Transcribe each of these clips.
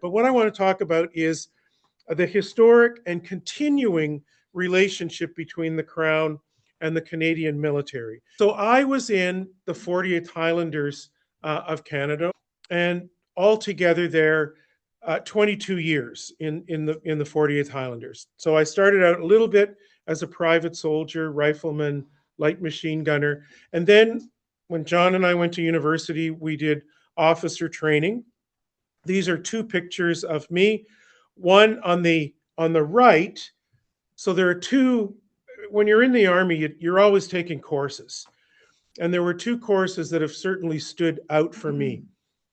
But what I want to talk about is the historic and continuing relationship between the Crown and the Canadian military. So I was in the 48th Highlanders of Canada, and altogether there 22 years in the 48th Highlanders. So I started out a little bit as a private soldier, rifleman, light machine gunner, and then when John and I went to university, we did officer training. These are two pictures of me, one on the right. So there are two. When you're in the Army, you're always taking courses. And there were two courses that have certainly stood out for me.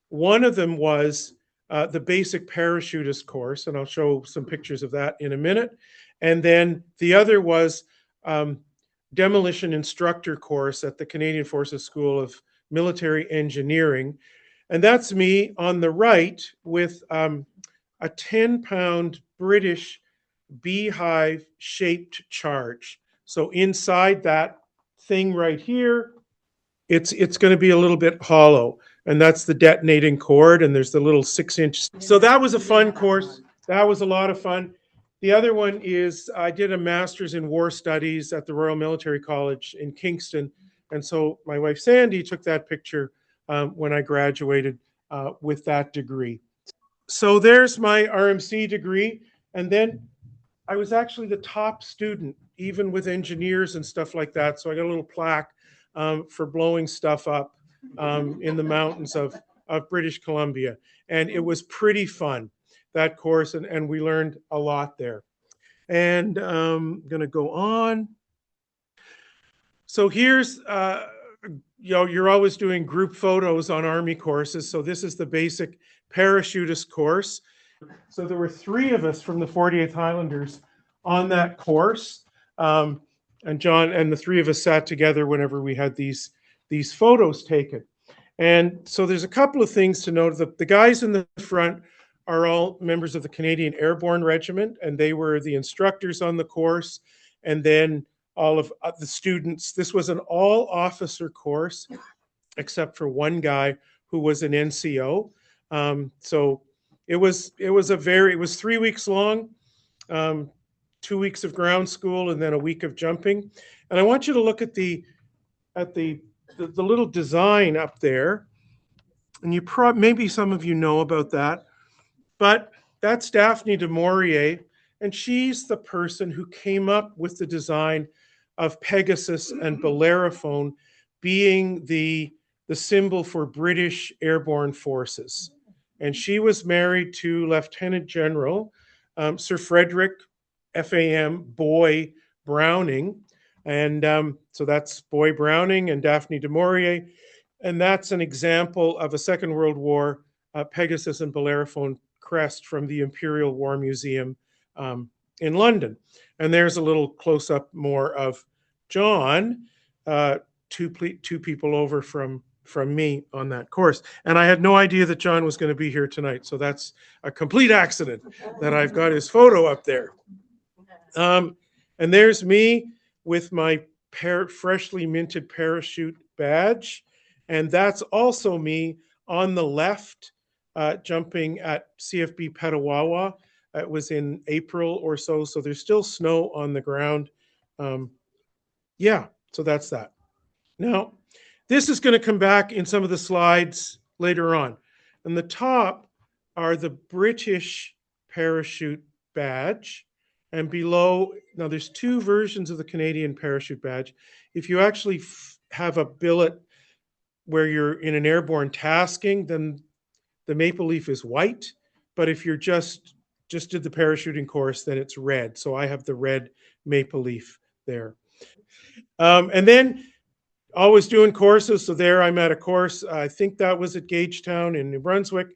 One of them was the basic parachutist course, and I'll show some pictures of that in a minute. And then the other was demolition instructor course at the Canadian Forces School of Military Engineering. And that's me on the right with a 10-pound British beehive-shaped charge. So inside that thing right here, it's going to be a little bit hollow, and that's the detonating cord, and there's the little 6-inch. So that was a fun course. That was a lot of fun. The other one is I did a master's in war studies at the Royal Military College in Kingston, and so my wife Sandy took that picture when I graduated with that degree. So there's my RMC degree, and then I was actually the top student, even with engineers and stuff like that. So I got a little plaque for blowing stuff up in the mountains of British Columbia. And it was pretty fun, that course, and we learned a lot there. And I'm going to go on. So here's, you're always doing group photos on Army courses. So this is the basic parachutist course. So there were 3 of us from the 48th Highlanders on that course. And John and the 3 of us sat together whenever we had these photos taken. And so there's a couple of things to note. The guys in the front are all members of the Canadian Airborne Regiment, and they were the instructors on the course. And then all of the students, this was an all-officer course, except for one guy who was an NCO. So it was 3 weeks long, 2 weeks of ground school, and then a week of jumping. And I want you to look at the little design up there, and maybe some of you know about that, but that's Daphne du Maurier, and she's the person who came up with the design of Pegasus and Bellerophon being the symbol for British airborne forces. And she was married to Lieutenant General Sir Frederick FAM Boy Browning. And so that's Boy Browning and Daphne du Maurier. And that's an example of a Second World War Pegasus and Bellerophon crest from the Imperial War Museum in London. And there's a little close-up more of John, two people over from me on that course. And I had no idea that John was going to be here tonight. So that's a complete accident that I've got his photo up there. And there's me with my freshly minted parachute badge. And that's also me on the left, jumping at CFB Petawawa. It was in April or so. So there's still snow on the ground. Yeah, so that's that. Now, this is going to come back in some of the slides later on. And the top are the British parachute badge. And below, now there's 2 versions of the Canadian parachute badge. If you actually have a billet where you're in an airborne tasking, then the maple leaf is white. But if you're just did the parachuting course, then it's red. So I have the red maple leaf there. And then always doing courses. So there I'm at a course. I think that was at Gagetown in New Brunswick.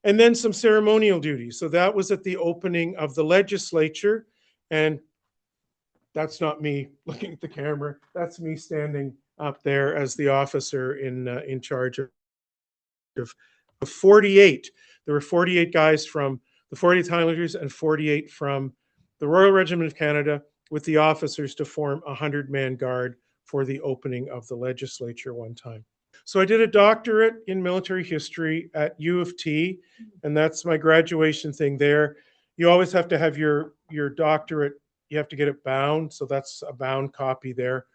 And then some ceremonial duties. So that was at the opening of the legislature. And that's not me looking at the camera. That's me standing up there as the officer in charge of 48. There were 48 guys from the 48th Highlanders and 48 from the Royal Regiment of Canada, with the officers to form a 100-man guard for the opening of the legislature one time. So I did a doctorate in military history at U of T, and that's my graduation thing there. You always have to have your doctorate, you have to get it bound, so that's a bound copy there.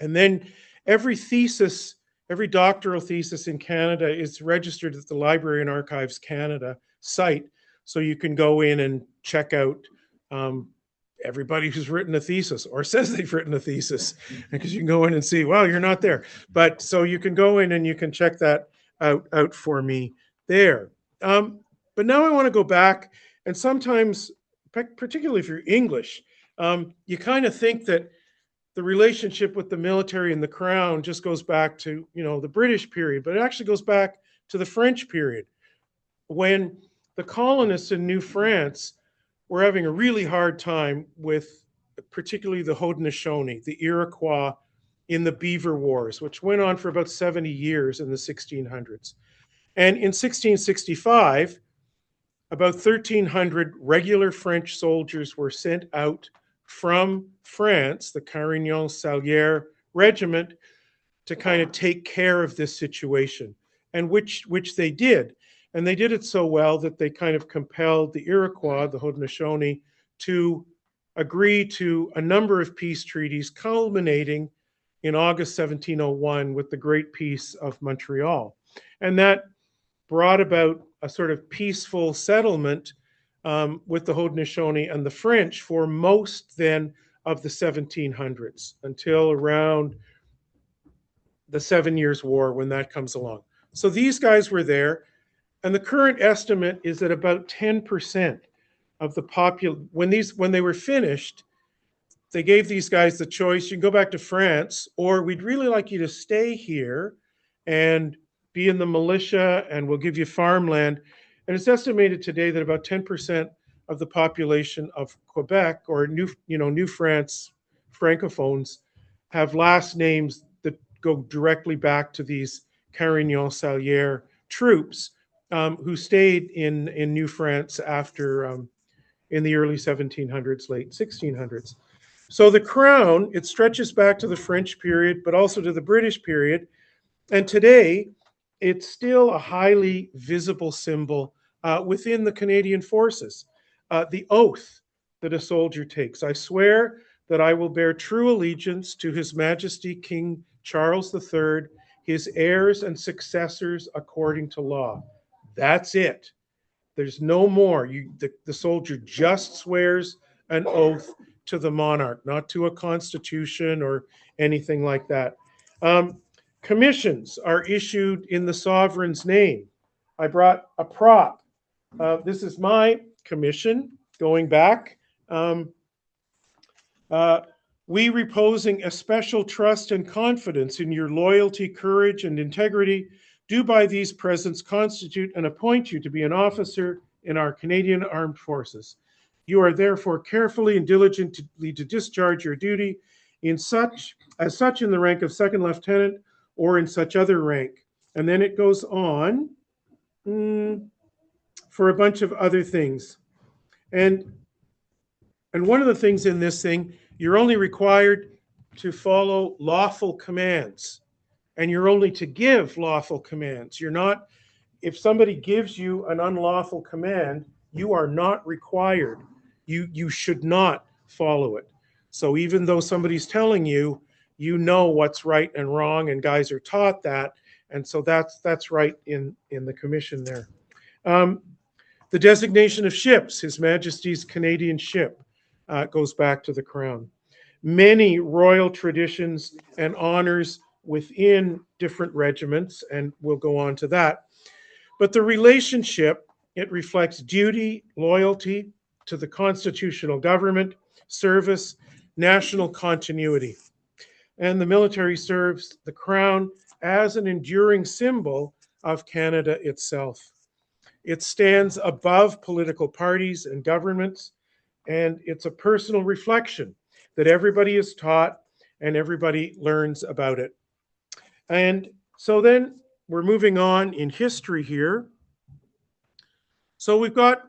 And then every thesis, every doctoral thesis in Canada is registered at the Library and Archives Canada site. So you can go in and check out everybody who's written a thesis or says they've written a thesis, because you can go in and see, well, you're not there. But so you can go in and you can check that out for me there. But now I want to go back, and sometimes, particularly if you're English, you kind of think that the relationship with the military and the crown just goes back to, the British period, but it actually goes back to the French period, when the colonists in New France were having a really hard time with particularly the Haudenosaunee, the Iroquois in the Beaver Wars, which went on for about 70 years in the 1600s. And in 1665, about 1,300 regular French soldiers were sent out from France, the Carignan-Salière Regiment, to kind of take care of this situation, and which they did. And they did it so well that they kind of compelled the Iroquois, the Haudenosaunee, to agree to a number of peace treaties, culminating in August 1701 with the Great Peace of Montreal. And that brought about a sort of peaceful settlement with the Haudenosaunee and the French for most then of the 1700s, until around the 7 Years' War, when that comes along. So these guys were there, and the current estimate is that about 10% of the population, when they were finished, they gave these guys the choice: you can go back to France, or we'd really like you to stay here and be in the militia, and we'll give you farmland. And it's estimated today that about 10% of the population of Quebec, or New France francophones, have last names that go directly back to these Carignan-Salière troops who stayed in New France after in the early 1700s, late 1600s. So the crown, it stretches back to the French period, but also to the British period. And today, it's still a highly visible symbol within the Canadian forces. The oath that a soldier takes: I swear that I will bear true allegiance to His Majesty King Charles III, his heirs and successors according to law. That's it. There's no more. The soldier just swears an oath to the monarch, not to a constitution or anything like that. Commissions are issued in the sovereign's name. I brought a prop. This is my commission going back. We, reposing a special trust and confidence in your loyalty, courage, and integrity, do by these presents constitute and appoint you to be an officer in our Canadian Armed Forces. You are therefore carefully and diligently to discharge your duty as such in the rank of second lieutenant or in such other rank. And then it goes on for a bunch of other things. And one of the things in this thing, you're only required to follow lawful commands, and you're only to give lawful commands. You're not, if somebody gives you an unlawful command, you are not required. You should not follow it. So even though somebody's telling you, you know what's right and wrong, and guys are taught that, and so that's right in the commission there. The designation of ships, His Majesty's Canadian ship, goes back to the crown. Many royal traditions and honors within different regiments, and we'll go on to that. But the relationship, it reflects duty, loyalty to the constitutional government, service, national continuity. And the military serves the crown as an enduring symbol of Canada itself. It stands above political parties and governments, and it's a personal reflection that everybody is taught and everybody learns about it. And so then we're moving on in history here. So we've got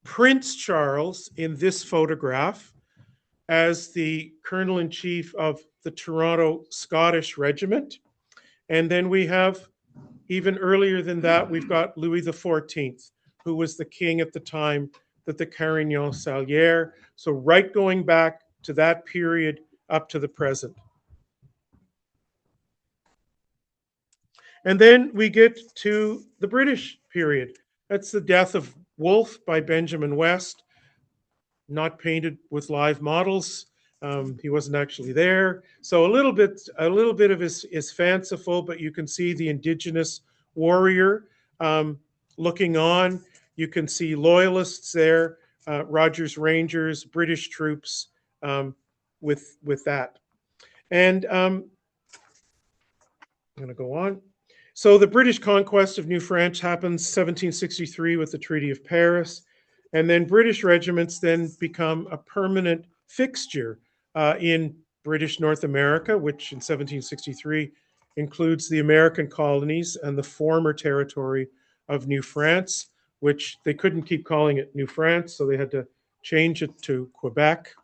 Prince Charles in this photograph as the Colonel-in-Chief of the Toronto Scottish Regiment. And then we have, even earlier than that, we've got Louis XIV, who was the king at the time that the Carignan Salière. So right going back to that period up to the present. And then we get to the British period. That's the death of Wolfe by Benjamin West, not painted with live models. He wasn't actually there. So a little bit of is fanciful, but you can see the Indigenous warrior looking on. You can see loyalists there, Rogers Rangers, British troops with that. And I'm going to go on. So the British conquest of New France happens 1763 with the Treaty of Paris. And then British regiments then become a permanent fixture in British North America, which in 1763 includes the American colonies and the former territory of New France, which they couldn't keep calling it New France, so they had to change it to Quebec.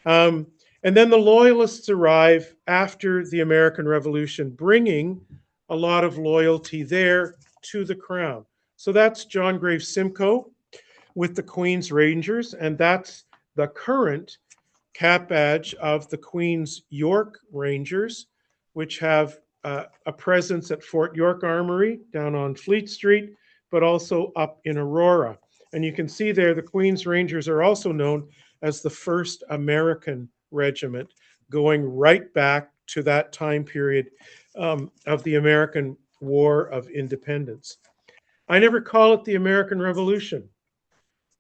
And then the Loyalists arrive after the American Revolution, bringing a lot of loyalty there to the crown. So that's John Graves Simcoe with the Queen's Rangers, and that's the current cap badge of the Queen's York Rangers, which have a presence at Fort York Armory down on Fleet Street, but also up in Aurora. And you can see there the Queen's Rangers are also known as the first American regiment, going right back to that time period of the American War of Independence. I never call it the American Revolution,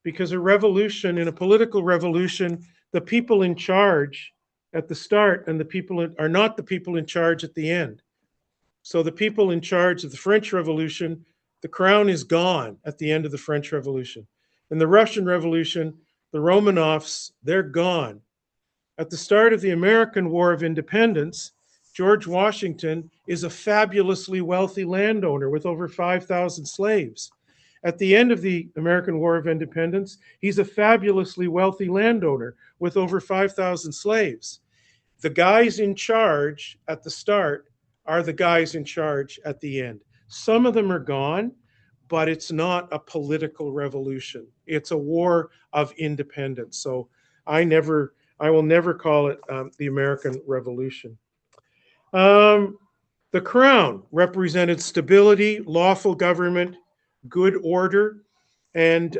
because a revolution, in a political revolution, the people in charge at the start and the people are not the people in charge at the end. So the people in charge of the French Revolution, the crown is gone at the end of the French Revolution. In the Russian Revolution, the Romanovs, they're gone. At the start of the American War of Independence, George Washington is a fabulously wealthy landowner with over 5,000 slaves. At the end of the American War of Independence, he's a fabulously wealthy landowner with over 5,000 slaves. The guys in charge at the start are the guys in charge at the end. Some of them are gone, but it's not a political revolution. It's a war of independence. So I will never call it the American Revolution. The crown represented stability, lawful government, good order, and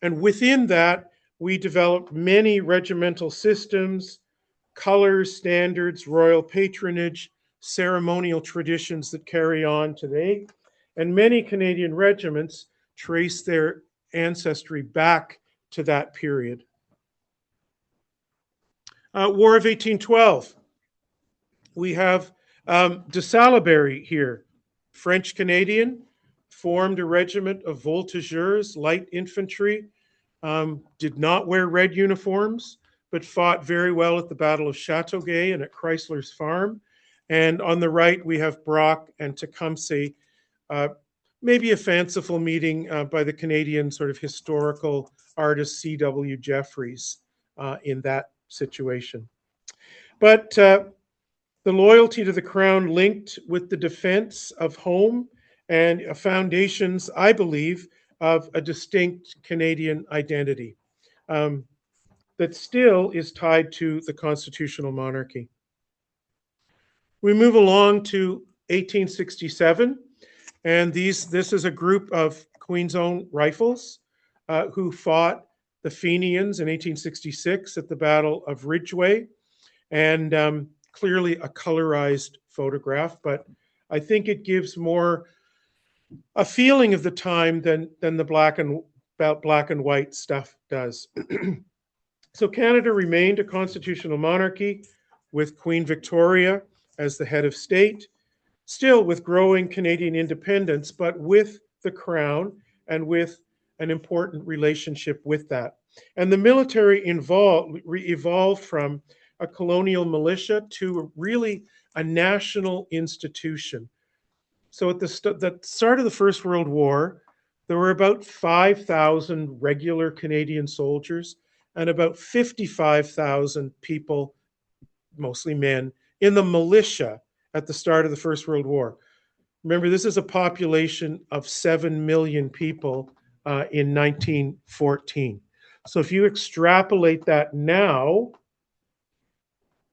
within that, we developed many regimental systems, colors, standards, royal patronage, ceremonial traditions that carry on today. And many Canadian regiments trace their ancestry back to that period. War of 1812. We have de Salaberry here, French Canadian, formed a regiment of voltigeurs, light infantry, did not wear red uniforms, but fought very well at the Battle of Chateauguay and at Chrysler's Farm. And on the right, we have Brock and Tecumseh, maybe a fanciful meeting by the Canadian sort of historical artist C.W. Jeffreys in that situation. But the loyalty to the crown linked with the defense of home and foundations, I believe, of a distinct Canadian identity that still is tied to the constitutional monarchy. We move along to 1867, and this is a group of Queen's Own Rifles who fought the Fenians in 1866 at the Battle of Ridgeway, and clearly a colorized photograph, but I think it gives more a feeling of the time than the black and white stuff does. So Canada remained a constitutional monarchy with Queen Victoria as the head of state, still with growing Canadian independence, but with the crown and with an important relationship with that. And the military evolved from a colonial militia to really a national institution. So at the start of the First World War, there were about 5,000 regular Canadian soldiers and about 55,000 people, mostly men, in the militia at the start of the First World War. Remember, this is a population of 7 million people in 1914. So if you extrapolate that now,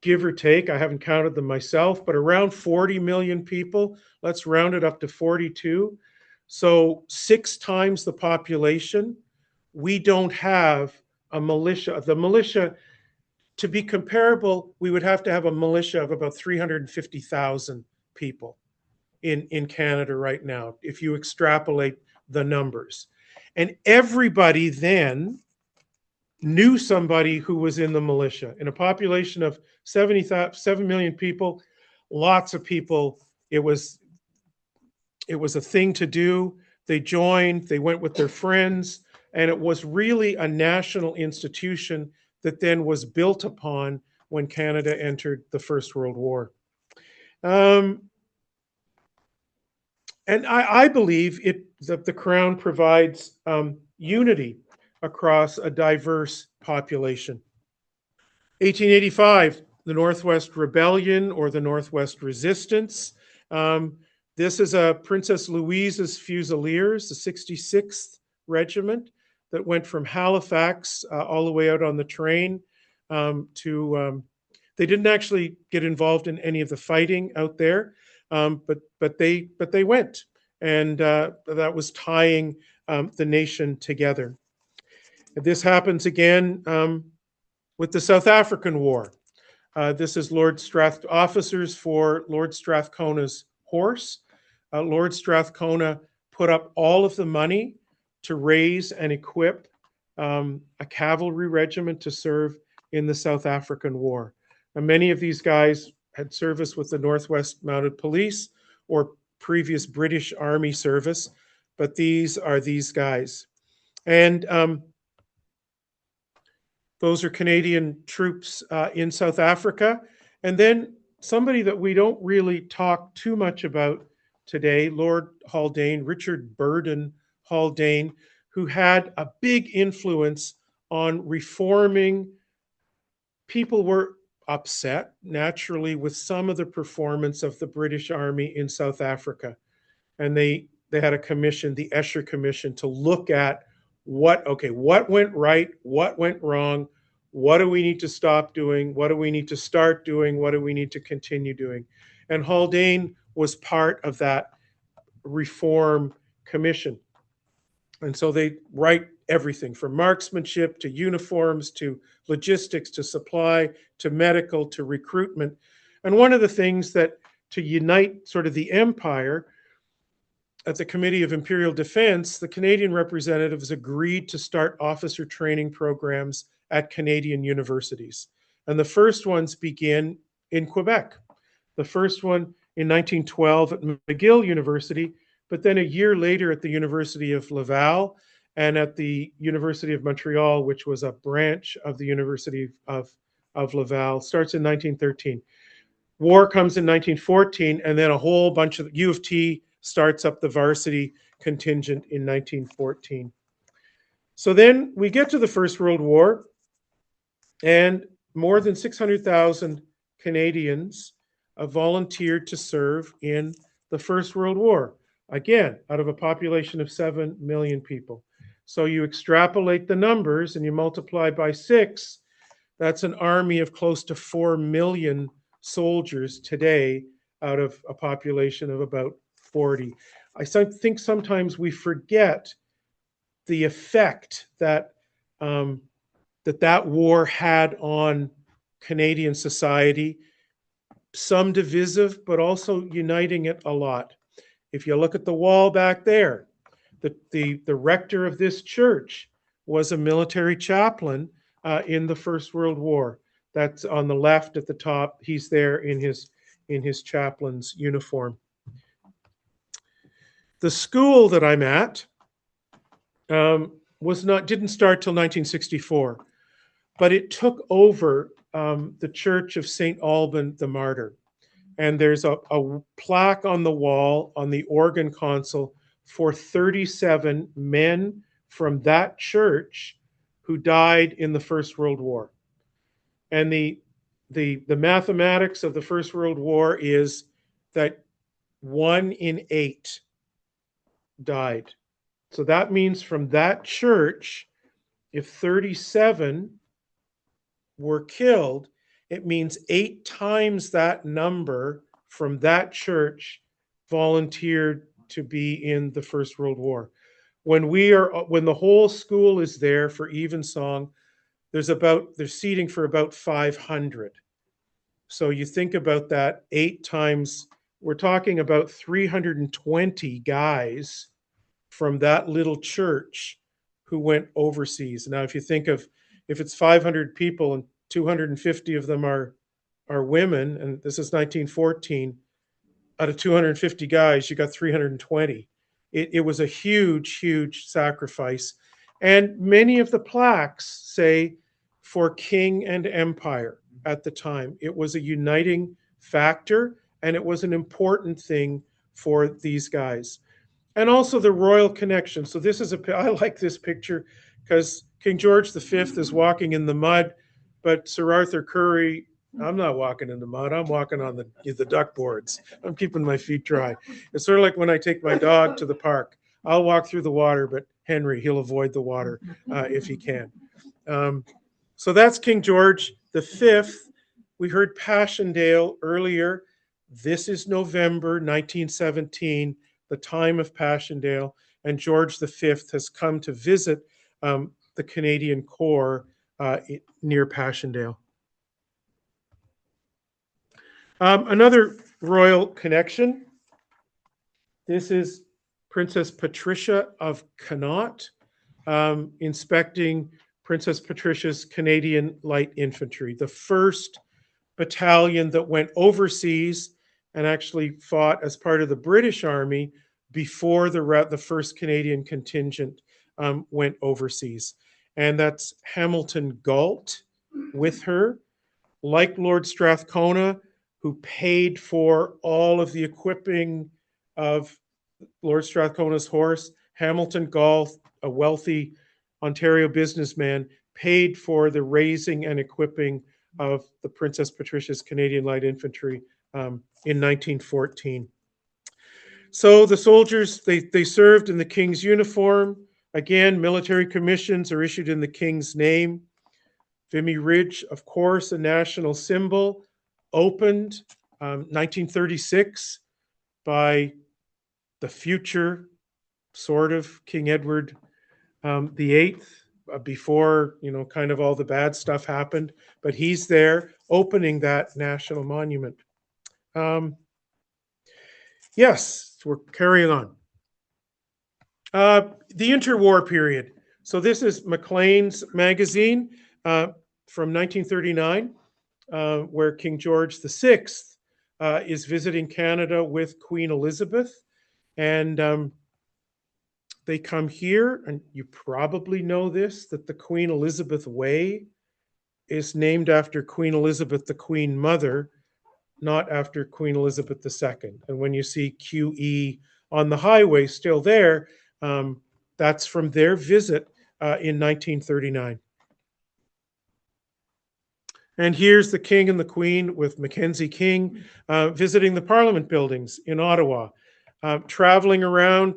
give or take, I haven't counted them myself, but around 40 million people, let's round it up to 42. So 6 times the population, we don't have a militia. The militia, to be comparable, we would have to have a militia of about 350,000 people in Canada right now, if you extrapolate the numbers. And everybody then knew somebody who was in the militia. In a population of 7 million people, lots of people, it was a thing to do. They joined, they went with their friends, and it was really a national institution that then was built upon when Canada entered the First World War. And I believe that the Crown provides unity across a diverse population. 1885, the Northwest Rebellion or the Northwest Resistance. This is Princess Louise's Fusiliers, the 66th Regiment that went from Halifax all the way out on the train to. They didn't actually get involved in any of the fighting out there, but they went, and that was tying the nation together. This happens again with the South African War. This is officers for Lord Strathcona's horse. Lord Strathcona put up all of the money to raise and equip a cavalry regiment to serve in the South African War. And many of these guys had service with the Northwest Mounted Police or previous British Army service, but these are these guys. And those are Canadian troops in South Africa. And then somebody that we don't really talk too much about today, Lord Haldane, Richard Burden Haldane, who had a big influence on reforming. People were upset, naturally, with some of the performance of the British Army in South Africa. And they had a commission, the Escher Commission, to look at what went right, what went wrong, what do we need to stop doing, what do we need to start doing, what do we need to continue doing. And Haldane was part of that reform commission. And so they write everything from marksmanship to uniforms to logistics to supply to medical to recruitment. And one of the things that to unite sort of the empire, at the Committee of Imperial Defense, the Canadian representatives agreed to start officer training programs at Canadian universities. And the first ones begin in Quebec. The first one in 1912 at McGill University, but then a year later at the University of Laval and at the University of Montreal, which was a branch of the University of Laval, starts in 1913. War comes in 1914, and then a whole bunch of U of T starts up the varsity contingent in 1914. So then we get to the First World War, and more than 600,000 Canadians volunteered to serve in the First World War. Again, out of a population of 7 million people. So you extrapolate the numbers and you multiply by 6, that's an army of close to 4 million soldiers today out of a population of about 40. I think sometimes we forget the effect that that war had on Canadian society, some divisive, but also uniting it a lot. If you look at the wall back there, the rector of this church was a military chaplain in the First World War. That's on the left at the top. He's there in his chaplain's uniform. The school that I'm at didn't start till 1964, but it took over the Church of St. Alban the Martyr. And there's a plaque on the wall on the organ console for 37 men from that church who died in the First World War. And the mathematics of the First World War is that 1 in 8 died. So that means from that church, if 37 were killed, it means 8 times that number from that church volunteered to be in the First World War. When the whole school is there for evensong, there's seating for about 500. So you think about that, 8 times, we're talking about 320 guys from that little church who went overseas. Now, if you think of, if it's 500 people and 250 of them are women, and this is 1914, out of 250 guys, you got 320. It was a huge, huge sacrifice. And many of the plaques say for king and empire at the time. It was a uniting factor, and it was an important thing for these guys. And also the royal connection. So I like this picture because King George V is walking in the mud, but Sir Arthur Currie, I'm not walking in the mud. I'm walking on the duck boards. I'm keeping my feet dry. It's sort of like when I take my dog to the park. I'll walk through the water, but Henry, he'll avoid the water if he can. So that's King George V. We heard Passchendaele earlier. This is November 1917, the time of Passchendaele, and George V has come to visit the Canadian Corps near Passchendaele. Another royal connection. This is Princess Patricia of Connaught inspecting Princess Patricia's Canadian Light Infantry, the first battalion that went overseas and actually fought as part of the British Army before the first Canadian contingent went overseas. And that's Hamilton Gault with her, like Lord Strathcona, who paid for all of the equipping of Lord Strathcona's horse. Hamilton Gault, a wealthy Ontario businessman, paid for the raising and equipping of the Princess Patricia's Canadian Light Infantry in 1914. So the soldiers, they served in the King's uniform. Again, military commissions are issued in the King's name. Vimy Ridge, of course, a national symbol, opened 1936 by the future sort of King Edward VIII, before, kind of all the bad stuff happened, but he's there opening that national monument. Yes, we're carrying on. The interwar period. So this is Maclean's magazine from 1939, where King George VI is visiting Canada with Queen Elizabeth. And they come here, and you probably know this, that the Queen Elizabeth Way is named after Queen Elizabeth, the Queen Mother, not after Queen Elizabeth II. And when you see QE on the highway still there, that's from their visit in 1939. And here's the King and the Queen with Mackenzie King visiting the Parliament buildings in Ottawa, traveling around,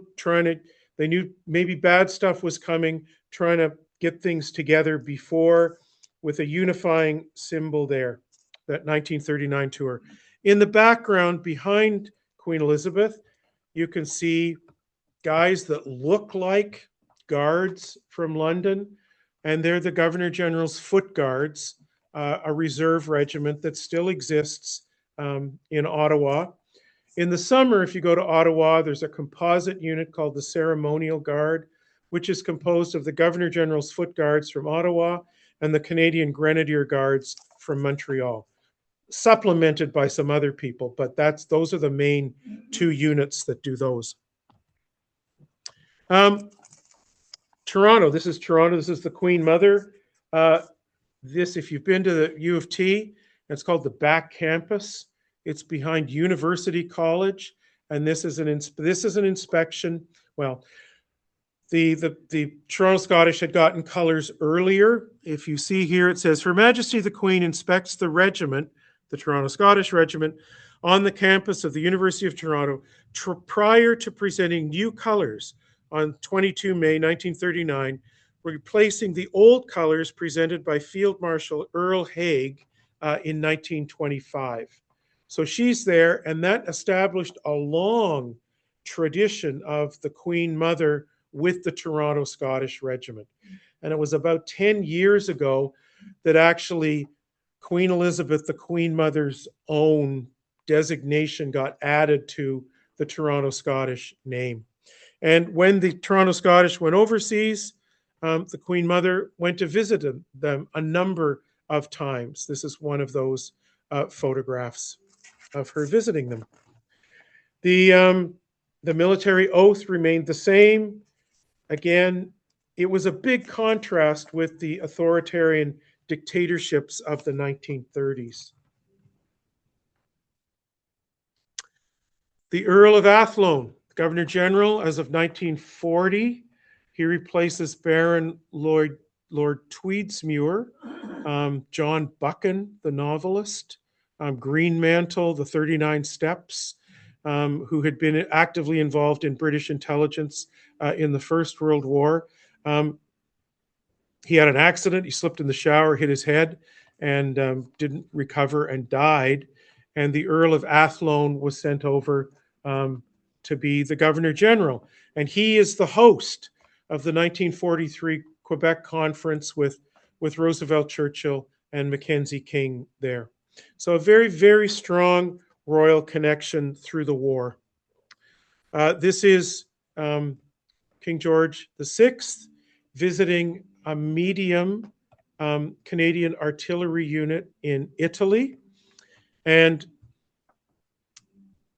they knew maybe bad stuff was coming, trying to get things together before, with a unifying symbol there, that 1939 tour. In the background behind Queen Elizabeth, you can see guys that look like guards from London, and they're the Governor General's Foot Guards, a reserve regiment that still exists in Ottawa. In the summer, if you go to Ottawa, there's a composite unit called the Ceremonial Guard, which is composed of the Governor General's Foot Guards from Ottawa and the Canadian Grenadier Guards from Montreal, supplemented by some other people, but those are the main 2 units that do those. Toronto, this is Toronto. This is the Queen Mother. If you've been to the U of T, it's called the Back Campus. It's behind University College, and this is an inspection. Well, the Toronto Scottish had gotten colors earlier. If you see here, it says, Her Majesty the Queen inspects the regiment, the Toronto Scottish Regiment, on the campus of the University of Toronto prior to presenting new colors on 22 May 1939, replacing the old colors presented by Field Marshal Earl Haig in 1925. So she's there, and that established a long tradition of the Queen Mother with the Toronto Scottish Regiment. And it was about 10 years ago that actually Queen Elizabeth, the Queen Mother's own designation, got added to the Toronto Scottish name. And when the Toronto Scottish went overseas, the Queen Mother went to visit them a number of times. This is one of those photographs of her visiting them. The military oath remained the same. Again, it was a big contrast with the authoritarian dictatorships of the 1930s. The Earl of Athlone, Governor General as of 1940. He replaces Baron Lord Tweedsmuir, John Buchan, the novelist, Greenmantle, the 39 Steps, who had been actively involved in British intelligence in the First World War. He had an accident. He slipped in the shower, hit his head, and didn't recover and died. And the Earl of Athlone was sent over to be the Governor General. And he is the host of the 1943 Quebec Conference with Roosevelt, Churchill, and Mackenzie King there. So a very, very strong royal connection through the war. This is King George VI visiting a medium Canadian artillery unit in Italy. And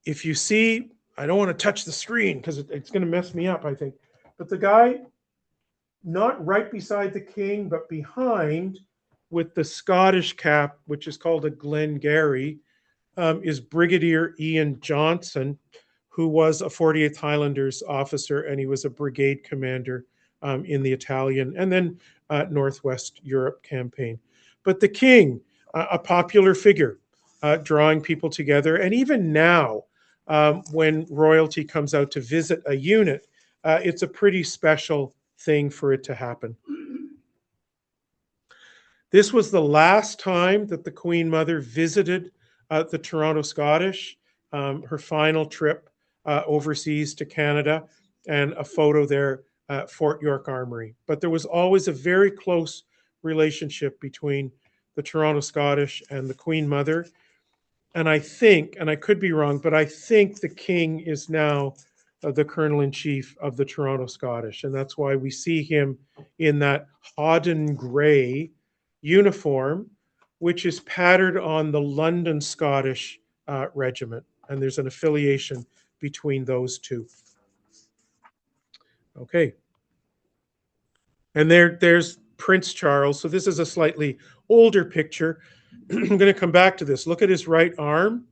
if you see, I don't want to touch the screen because it's going to mess me up, I think. But the guy, not right beside the king, but behind with the Scottish cap, which is called a Glengarry, is Brigadier Ian Johnson, who was a 48th Highlanders officer, and he was a brigade commander in the Italian and then Northwest Europe campaign. But the king, a popular figure, drawing people together. And even now, when royalty comes out to visit a unit, it's a pretty special thing for it to happen. This was the last time that the Queen Mother visited the Toronto Scottish, her final trip overseas to Canada, and a photo there at Fort York Armory. But there was always a very close relationship between the Toronto Scottish and the Queen Mother. And I think, and I could be wrong, but I think the King is now the Colonel-in-Chief of the Toronto Scottish. And that's why we see him in that hodden gray uniform, which is patterned on the London Scottish Regiment. And there's an affiliation between those two. Okay. And there's Prince Charles. So this is a slightly older picture. I'm going to come back to this. Look at his right arm.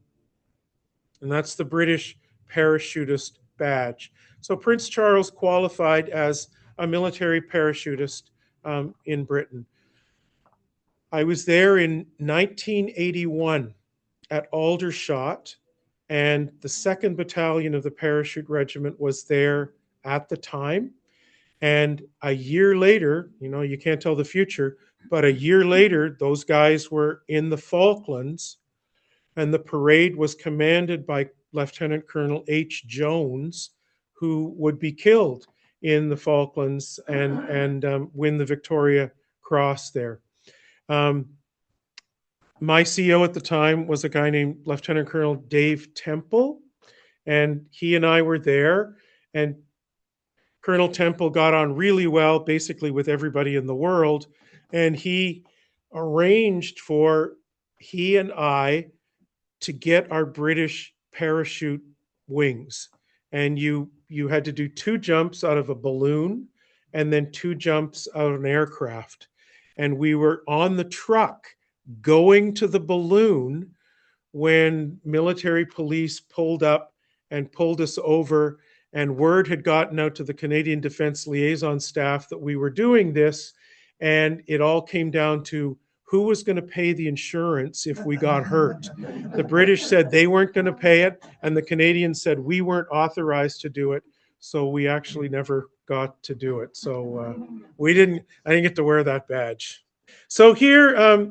And that's the British parachutist badge. So Prince Charles qualified as a military parachutist in Britain. I was there in 1981 at Aldershot, and the 2nd Battalion of the Parachute Regiment was there at the time. And a year later, you know, you can't tell the future, but a year later, those guys were in the Falklands, and the parade was commanded by Lieutenant Colonel H. Jones, who would be killed in the Falklands and win the Victoria Cross there. My CO at the time was a guy named Lieutenant Colonel Dave Temple, and he and I were there, and Colonel Temple got on really well, basically with everybody in the world, and he arranged for he and I to get our British parachute wings. And you had to do 2 jumps out of a balloon and then 2 jumps out of an aircraft. And we were on the truck going to the balloon when military police pulled up and pulled us over, and word had gotten out to the Canadian Defense Liaison staff that we were doing this, and it all came down to who was going to pay the insurance if we got hurt. The British said they weren't going to pay it, and the Canadians said we weren't authorized to do it, so we actually never got to do it. So I didn't get to wear that badge. So here, a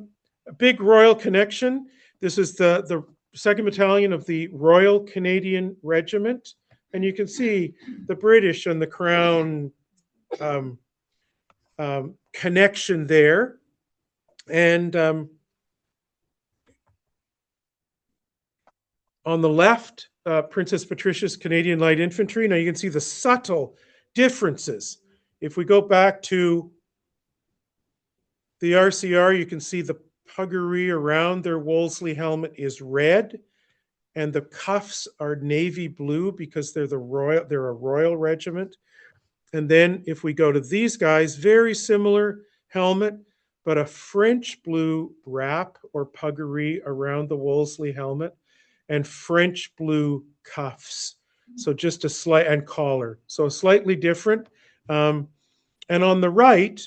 big Royal connection. This is the 2nd Battalion of the Royal Canadian Regiment, and you can see the British and the Crown connection there. And on the left, Princess Patricia's Canadian Light Infantry. Now you can see the subtle differences. If we go back to the RCR, you can see the puggaree around their Wolseley helmet is red, and the cuffs are navy blue because they're a royal regiment. And then if we go to these guys, very similar helmet, but a French blue wrap or puggaree around the Wolseley helmet, and French blue cuffs. So just a slight, and collar. So slightly different. And on the right,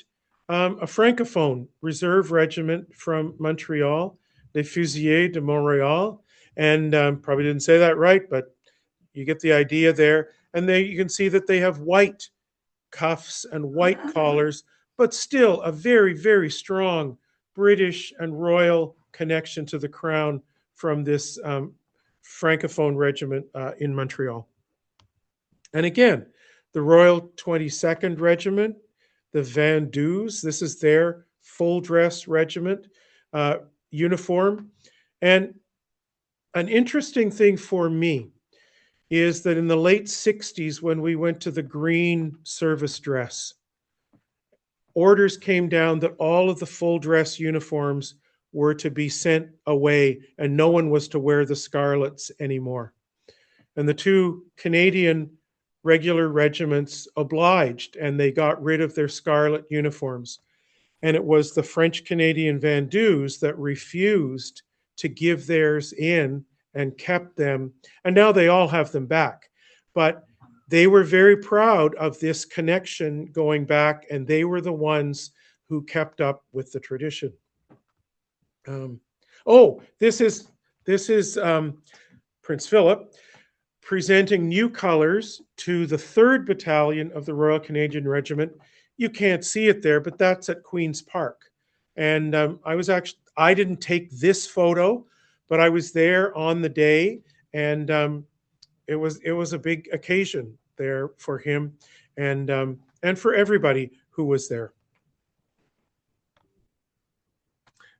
a Francophone reserve regiment from Montreal, les Fusiliers de Montréal. And probably didn't say that right, but you get the idea there. And there you can see that they have white cuffs and white collars, but still a very, very strong British and royal connection to the crown from this Francophone regiment in Montreal. And again, the Royal 22nd Regiment, the Vendus, this is their full dress regiment uniform. And an interesting thing for me is that in the late 60s, when we went to the green service dress, orders came down that all of the full dress uniforms were to be sent away and no one was to wear the scarlets anymore. And the two Canadian regular regiments obliged, and they got rid of their scarlet uniforms. And it was the French Canadian Vendus that refused to give theirs in and kept them. And now they all have them back. But they were very proud of this connection going back, and they were the ones who kept up with the tradition. This is Prince Philip presenting new colors to the 3rd Battalion of the Royal Canadian Regiment. You can't see it there, but that's at Queen's Park. And I didn't take this photo, but I was there on the day, and it was a big occasion there for him and for everybody who was there.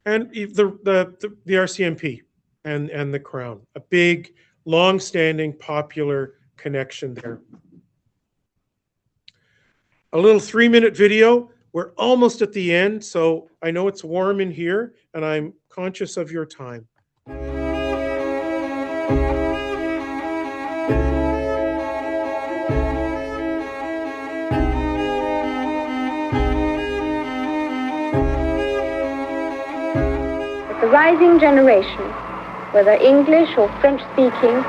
And the RCMP and the Crown, a big, long-standing, popular connection there. A little 3-minute video. We're almost at the end, so I know it's warm in here, and I'm conscious of your time. The rising generation, whether English or French speaking,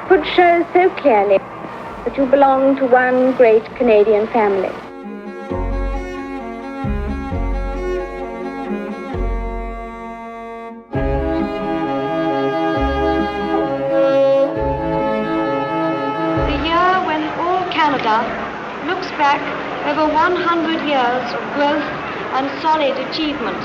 could show so clearly that you belong to one great Canadian family. The year when all Canada looks back over 100 years of growth and solid achievement.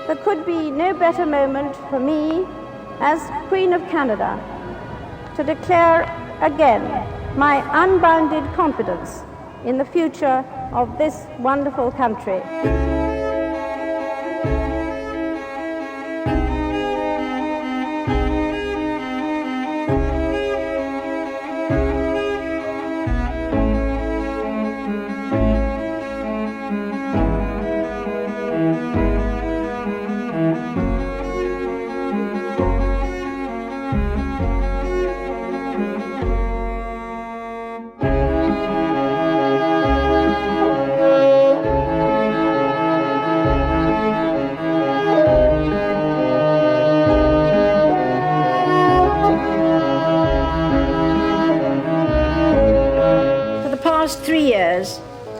There could be no better moment for me as Queen of Canada to declare again my unbounded confidence in the future of this wonderful country.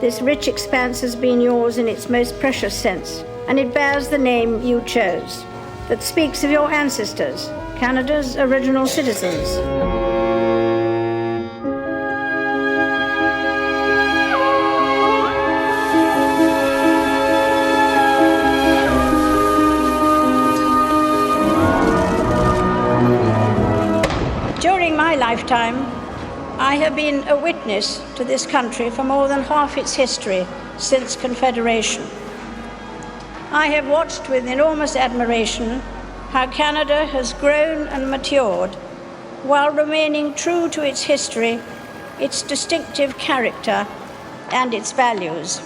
This rich expanse has been yours in its most precious sense, and it bears the name you chose, that speaks of your ancestors, Canada's original citizens. During my lifetime, I have been a witness to this country for more than half its history since Confederation. I have watched with enormous admiration how Canada has grown and matured while remaining true to its history, its distinctive character, and its values.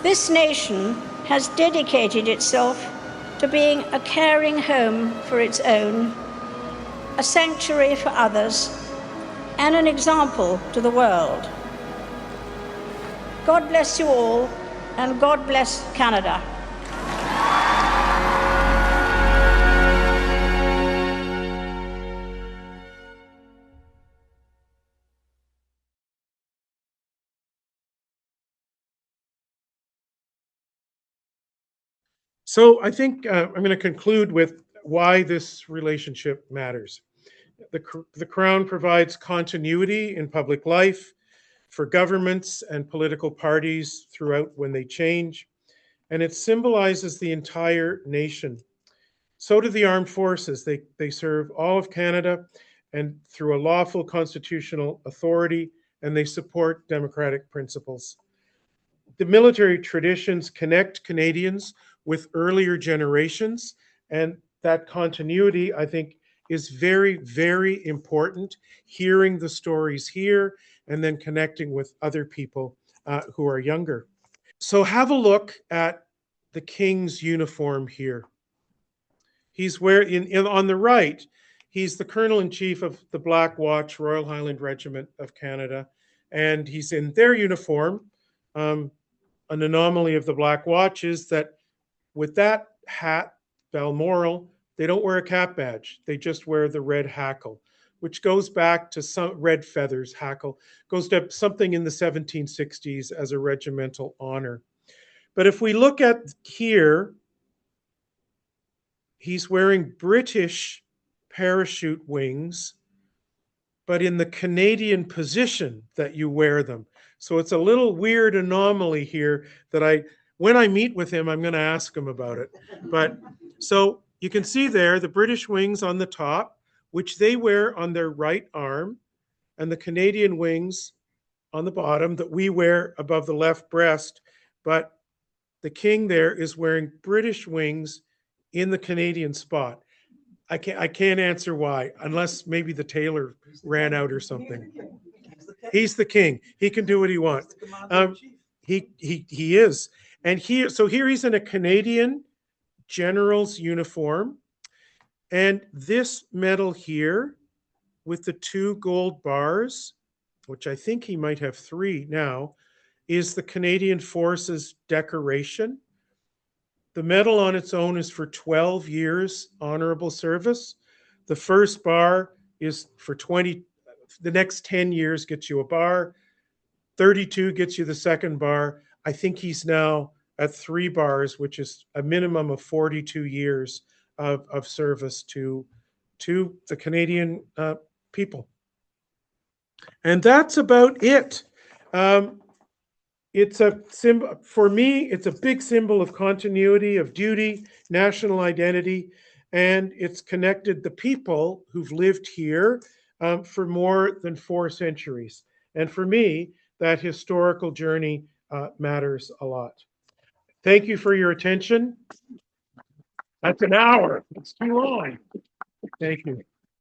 This nation has dedicated itself to being a caring home for its own, a sanctuary for others, and an example to the world. God bless you all, and God bless Canada. So I think I'm going to conclude with why this relationship matters. The Crown provides continuity in public life for governments and political parties throughout when they change, and it symbolizes the entire nation. So do the armed forces. They serve all of Canada and through a lawful constitutional authority, and they support democratic principles. The military traditions connect Canadians with earlier generations, and that continuity, I think, is very, very important. Hearing the stories here and then connecting with other people who are younger. So have a look at the King's uniform here. He's on the right, he's the Colonel-in-Chief of the Black Watch, Royal Highland Regiment of Canada, and he's in their uniform. An anomaly of the Black Watch is that with that hat, Balmoral, they don't wear a cap badge. They just wear the red hackle, which goes back to some red feathers hackle, goes to something in the 1760s as a regimental honor. But if we look at here, he's wearing British parachute wings, but in the Canadian position that you wear them. So it's a little weird anomaly here that when I meet with him, I'm going to ask him about it. But so you can see there the British wings on the top, which they wear on their right arm, and the Canadian wings on the bottom that we wear above the left breast. But the King there is wearing British wings in the Canadian spot. I can't answer why, unless maybe the tailor ran out or something. He's the king. He can do what he wants. He is, and so here he's in a Canadian general's uniform, and this medal here with the 2 gold bars, which I think he might have 3 now, is the Canadian Forces decoration. The medal on its own is for 12 years honorable service. The first bar is for 20, the next 10 years gets you a bar. 32 gets you the second bar. I think he's now at 3 bars, which is a minimum of 42 years of service to the Canadian people. And that's about it. It's a symbol for me. It's a big symbol of continuity, of duty, national identity, and it's connected the people who've lived here for more than 4 centuries. And for me, that historical journey matters a lot. Thank you for your attention. That's an hour. It's too long. Thank you.